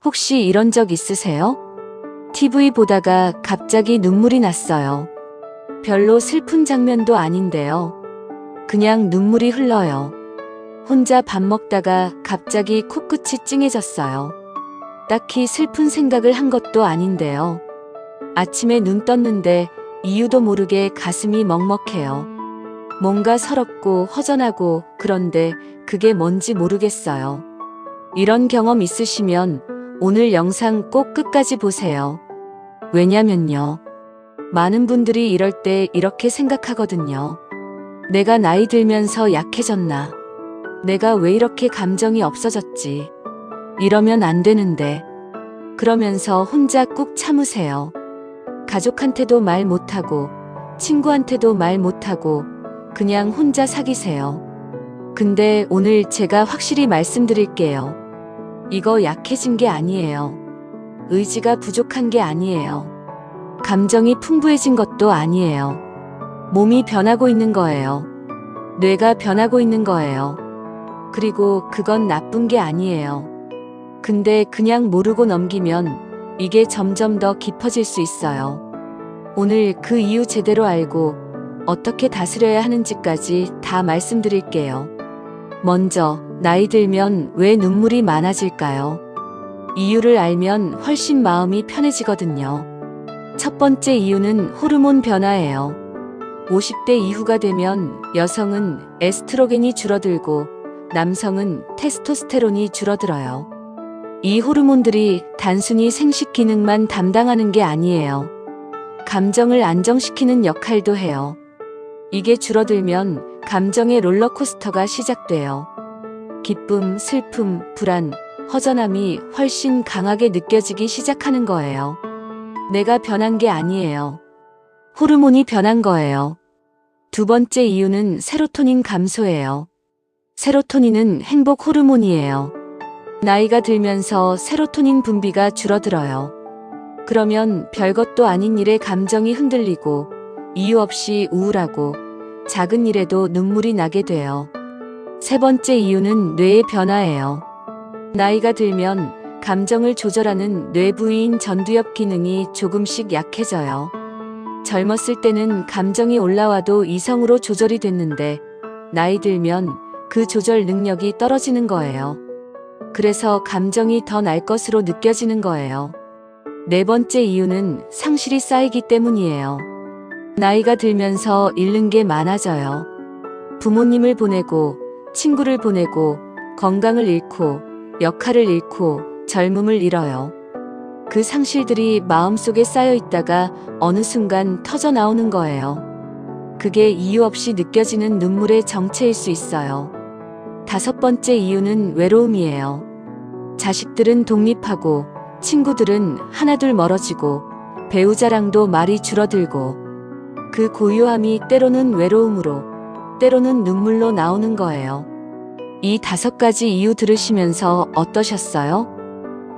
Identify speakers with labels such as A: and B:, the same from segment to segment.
A: 혹시 이런 적 있으세요? TV 보다가 갑자기 눈물이 났어요. 별로 슬픈 장면도 아닌데요. 그냥 눈물이 흘러요. 혼자 밥 먹다가 갑자기 코끝이 찡해졌어요. 딱히 슬픈 생각을 한 것도 아닌데요. 아침에 눈 떴는데 이유도 모르게 가슴이 먹먹해요. 뭔가 서럽고 허전하고 그런데 그게 뭔지 모르겠어요. 이런 경험 있으시면 오늘 영상 꼭 끝까지 보세요. 왜냐면요. 많은 분들이 이럴 때 이렇게 생각하거든요. 내가 나이 들면서 약해졌나? 내가 왜 이렇게 감정이 없어졌지? 이러면 안 되는데. 그러면서 혼자 꾹 참으세요. 가족한테도 말 못하고, 친구한테도 말 못하고, 그냥 혼자 사귀세요. 근데 오늘 제가 확실히 말씀드릴게요. 이거 약해진 게 아니에요. 의지가 부족한 게 아니에요. 감정이 풍부해진 것도 아니에요. 몸이 변하고 있는 거예요. 뇌가 변하고 있는 거예요. 그리고 그건 나쁜 게 아니에요. 근데 그냥 모르고 넘기면 이게 점점 더 깊어질 수 있어요. 오늘 그 이유 제대로 알고 어떻게 다스려야 하는지까지 다 말씀드릴게요. 먼저, 나이 들면 왜 눈물이 많아질까요? 이유를 알면 훨씬 마음이 편해지거든요. 첫 번째 이유는 호르몬 변화예요. 50대 이후가 되면 여성은 에스트로겐이 줄어들고 남성은 테스토스테론이 줄어들어요. 이 호르몬들이 단순히 생식 기능만 담당하는 게 아니에요. 감정을 안정시키는 역할도 해요. 이게 줄어들면 감정의 롤러코스터가 시작돼요. 기쁨, 슬픔, 불안, 허전함이 훨씬 강하게 느껴지기 시작하는 거예요. 내가 변한 게 아니에요. 호르몬이 변한 거예요. 두 번째 이유는 세로토닌 감소예요. 세로토닌은 행복 호르몬이에요. 나이가 들면서 세로토닌 분비가 줄어들어요. 그러면 별것도 아닌 일에 감정이 흔들리고 이유 없이 우울하고 작은 일에도 눈물이 나게 돼요. 세 번째 이유는 뇌의 변화예요. 나이가 들면 감정을 조절하는 뇌 부위인 전두엽 기능이 조금씩 약해져요. 젊었을 때는 감정이 올라와도 이성으로 조절이 됐는데 나이 들면 그 조절 능력이 떨어지는 거예요. 그래서 감정이 더 날 것으로 느껴지는 거예요. 네 번째 이유는 상실이 쌓이기 때문이에요. 나이가 들면서 잃는 게 많아져요. 부모님을 보내고, 친구를 보내고, 건강을 잃고, 역할을 잃고, 젊음을 잃어요. 그 상실들이 마음속에 쌓여 있다가 어느 순간 터져 나오는 거예요. 그게 이유 없이 느껴지는 눈물의 정체일 수 있어요. 다섯 번째 이유는 외로움이에요. 자식들은 독립하고, 친구들은 하나둘 멀어지고, 배우자랑도 말이 줄어들고, 그 고요함이 때로는 외로움으로, 때로는 눈물로 나오는 거예요. 이 5가지 이유 들으시면서 어떠셨어요?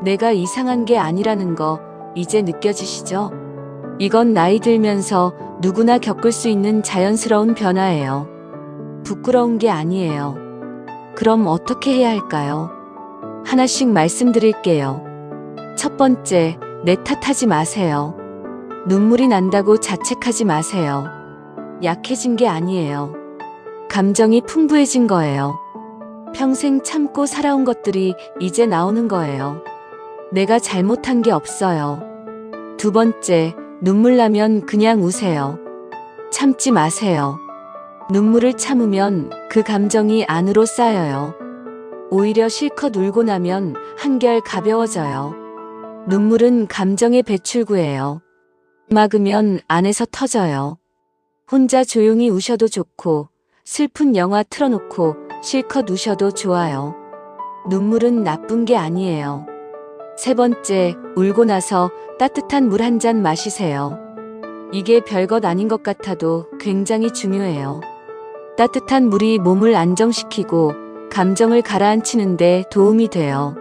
A: 내가 이상한 게 아니라는 거 이제 느껴지시죠? 이건 나이 들면서 누구나 겪을 수 있는 자연스러운 변화예요. 부끄러운 게 아니에요. 그럼 어떻게 해야 할까요? 하나씩 말씀드릴게요. 첫 번째, 내 탓하지 마세요. 눈물이 난다고 자책하지 마세요. 약해진 게 아니에요. 감정이 풍부해진 거예요. 평생 참고 살아온 것들이 이제 나오는 거예요. 내가 잘못한 게 없어요. 두 번째, 눈물 나면 그냥 우세요. 참지 마세요. 눈물을 참으면 그 감정이 안으로 쌓여요. 오히려 실컷 울고 나면 한결 가벼워져요. 눈물은 감정의 배출구예요. 막으면 안에서 터져요. 혼자 조용히 우셔도 좋고, 슬픈 영화 틀어놓고 실컷 우셔도 좋아요. 눈물은 나쁜 게 아니에요. 세 번째, 울고 나서 따뜻한 물 한 잔 마시세요. 이게 별것 아닌 것 같아도 굉장히 중요해요. 따뜻한 물이 몸을 안정시키고 감정을 가라앉히는 데 도움이 돼요.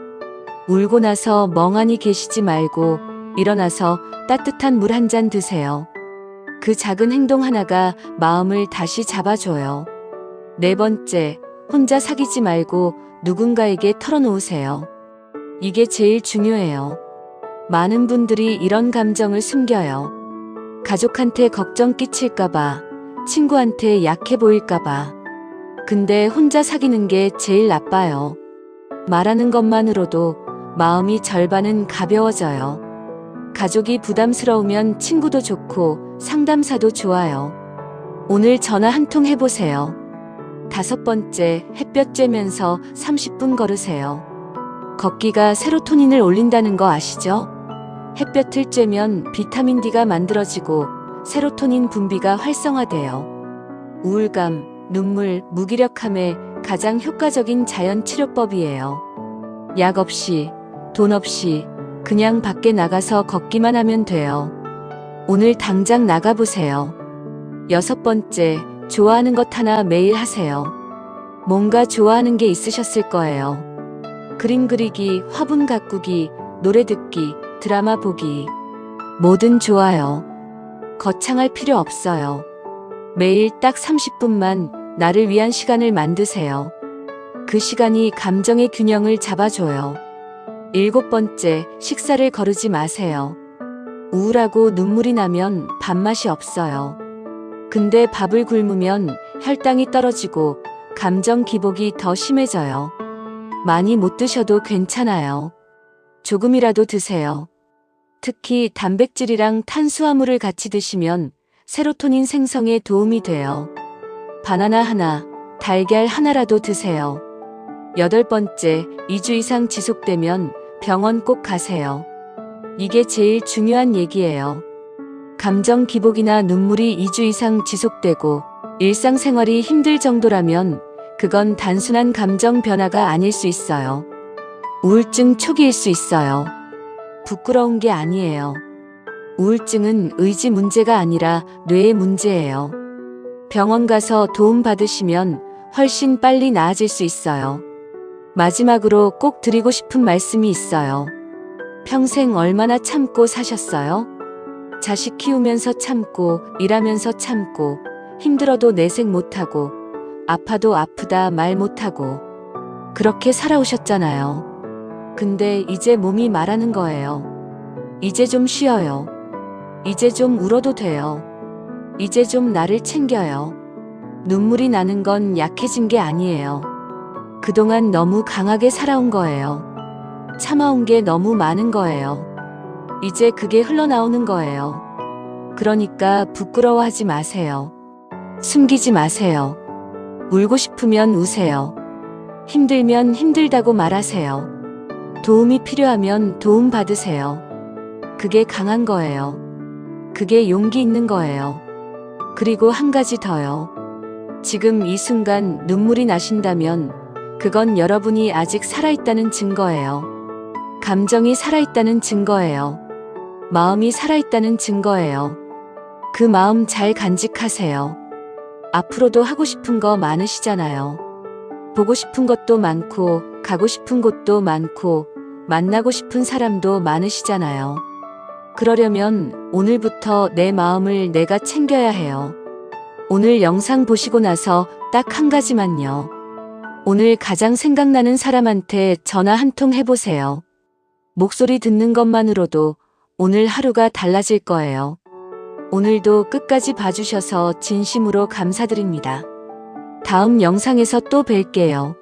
A: 울고 나서 멍하니 계시지 말고 일어나서 따뜻한 물 한 잔 드세요. 그 작은 행동 하나가 마음을 다시 잡아줘요. 네 번째, 혼자 사귀지 말고 누군가에게 털어놓으세요. 이게 제일 중요해요. 많은 분들이 이런 감정을 숨겨요. 가족한테 걱정 끼칠까봐, 친구한테 약해 보일까봐. 근데 혼자 사귀는 게 제일 나빠요. 말하는 것만으로도 마음이 절반은 가벼워져요. 가족이 부담스러우면 친구도 좋고 상담사도 좋아요. 오늘 전화 한 통 해보세요. 5번째, 햇볕 쬐면서 30분 걸으세요. 걷기가 세로토닌을 올린다는 거 아시죠? 햇볕을 쬐면 비타민 D가 만들어지고 세로토닌 분비가 활성화돼요. 우울감, 눈물, 무기력함에 가장 효과적인 자연 치료법이에요. 약 없이, 돈 없이 그냥 밖에 나가서 걷기만 하면 돼요. 오늘 당장 나가보세요. 6번째, 좋아하는 것 하나 매일 하세요. 뭔가 좋아하는 게 있으셨을 거예요. 그림 그리기, 화분 가꾸기, 노래 듣기, 드라마 보기. 뭐든 좋아요. 거창할 필요 없어요. 매일 딱 30분만 나를 위한 시간을 만드세요. 그 시간이 감정의 균형을 잡아줘요. 7번째, 식사를 거르지 마세요. 우울하고 눈물이 나면 밥맛이 없어요. 근데 밥을 굶으면 혈당이 떨어지고 감정 기복이 더 심해져요. 많이 못 드셔도 괜찮아요. 조금이라도 드세요. 특히 단백질이랑 탄수화물을 같이 드시면 세로토닌 생성에 도움이 돼요. 바나나 하나, 달걀 하나라도 드세요. 8번째, 2주 이상 지속되면 병원 꼭 가세요. 이게 제일 중요한 얘기예요. 감정 기복이나 눈물이 2주 이상 지속되고 일상생활이 힘들 정도라면 그건 단순한 감정 변화가 아닐 수 있어요. 우울증 초기일 수 있어요. 부끄러운 게 아니에요. 우울증은 의지 문제가 아니라 뇌의 문제예요. 병원 가서 도움 받으시면 훨씬 빨리 나아질 수 있어요. 마지막으로 꼭 드리고 싶은 말씀이 있어요. 평생 얼마나 참고 사셨어요? 자식 키우면서 참고, 일하면서 참고, 힘들어도 내색 못하고, 아파도 아프다 말 못하고, 그렇게 살아오셨잖아요. 근데 이제 몸이 말하는 거예요. 이제 좀 쉬어요. 이제 좀 울어도 돼요. 이제 좀 나를 챙겨요. 눈물이 나는 건 약해진 게 아니에요. 그동안 너무 강하게 살아온 거예요. 참아온 게 너무 많은 거예요. 이제 그게 흘러나오는 거예요. 그러니까 부끄러워하지 마세요. 숨기지 마세요. 울고 싶으면 우세요. 힘들면 힘들다고 말하세요. 도움이 필요하면 도움 받으세요. 그게 강한 거예요. 그게 용기 있는 거예요. 그리고 한 가지 더요. 지금 이 순간 눈물이 나신다면 그건 여러분이 아직 살아있다는 증거예요. 감정이 살아있다는 증거예요. 마음이 살아있다는 증거예요. 그 마음 잘 간직하세요. 앞으로도 하고 싶은 거 많으시잖아요. 보고 싶은 것도 많고, 가고 싶은 곳도 많고, 만나고 싶은 사람도 많으시잖아요. 그러려면 오늘부터 내 마음을 내가 챙겨야 해요. 오늘 영상 보시고 나서 딱 한 가지만요. 오늘 가장 생각나는 사람한테 전화 한 통 해보세요. 목소리 듣는 것만으로도 오늘 하루가 달라질 거예요. 오늘도 끝까지 봐주셔서 진심으로 감사드립니다. 다음 영상에서 또 뵐게요.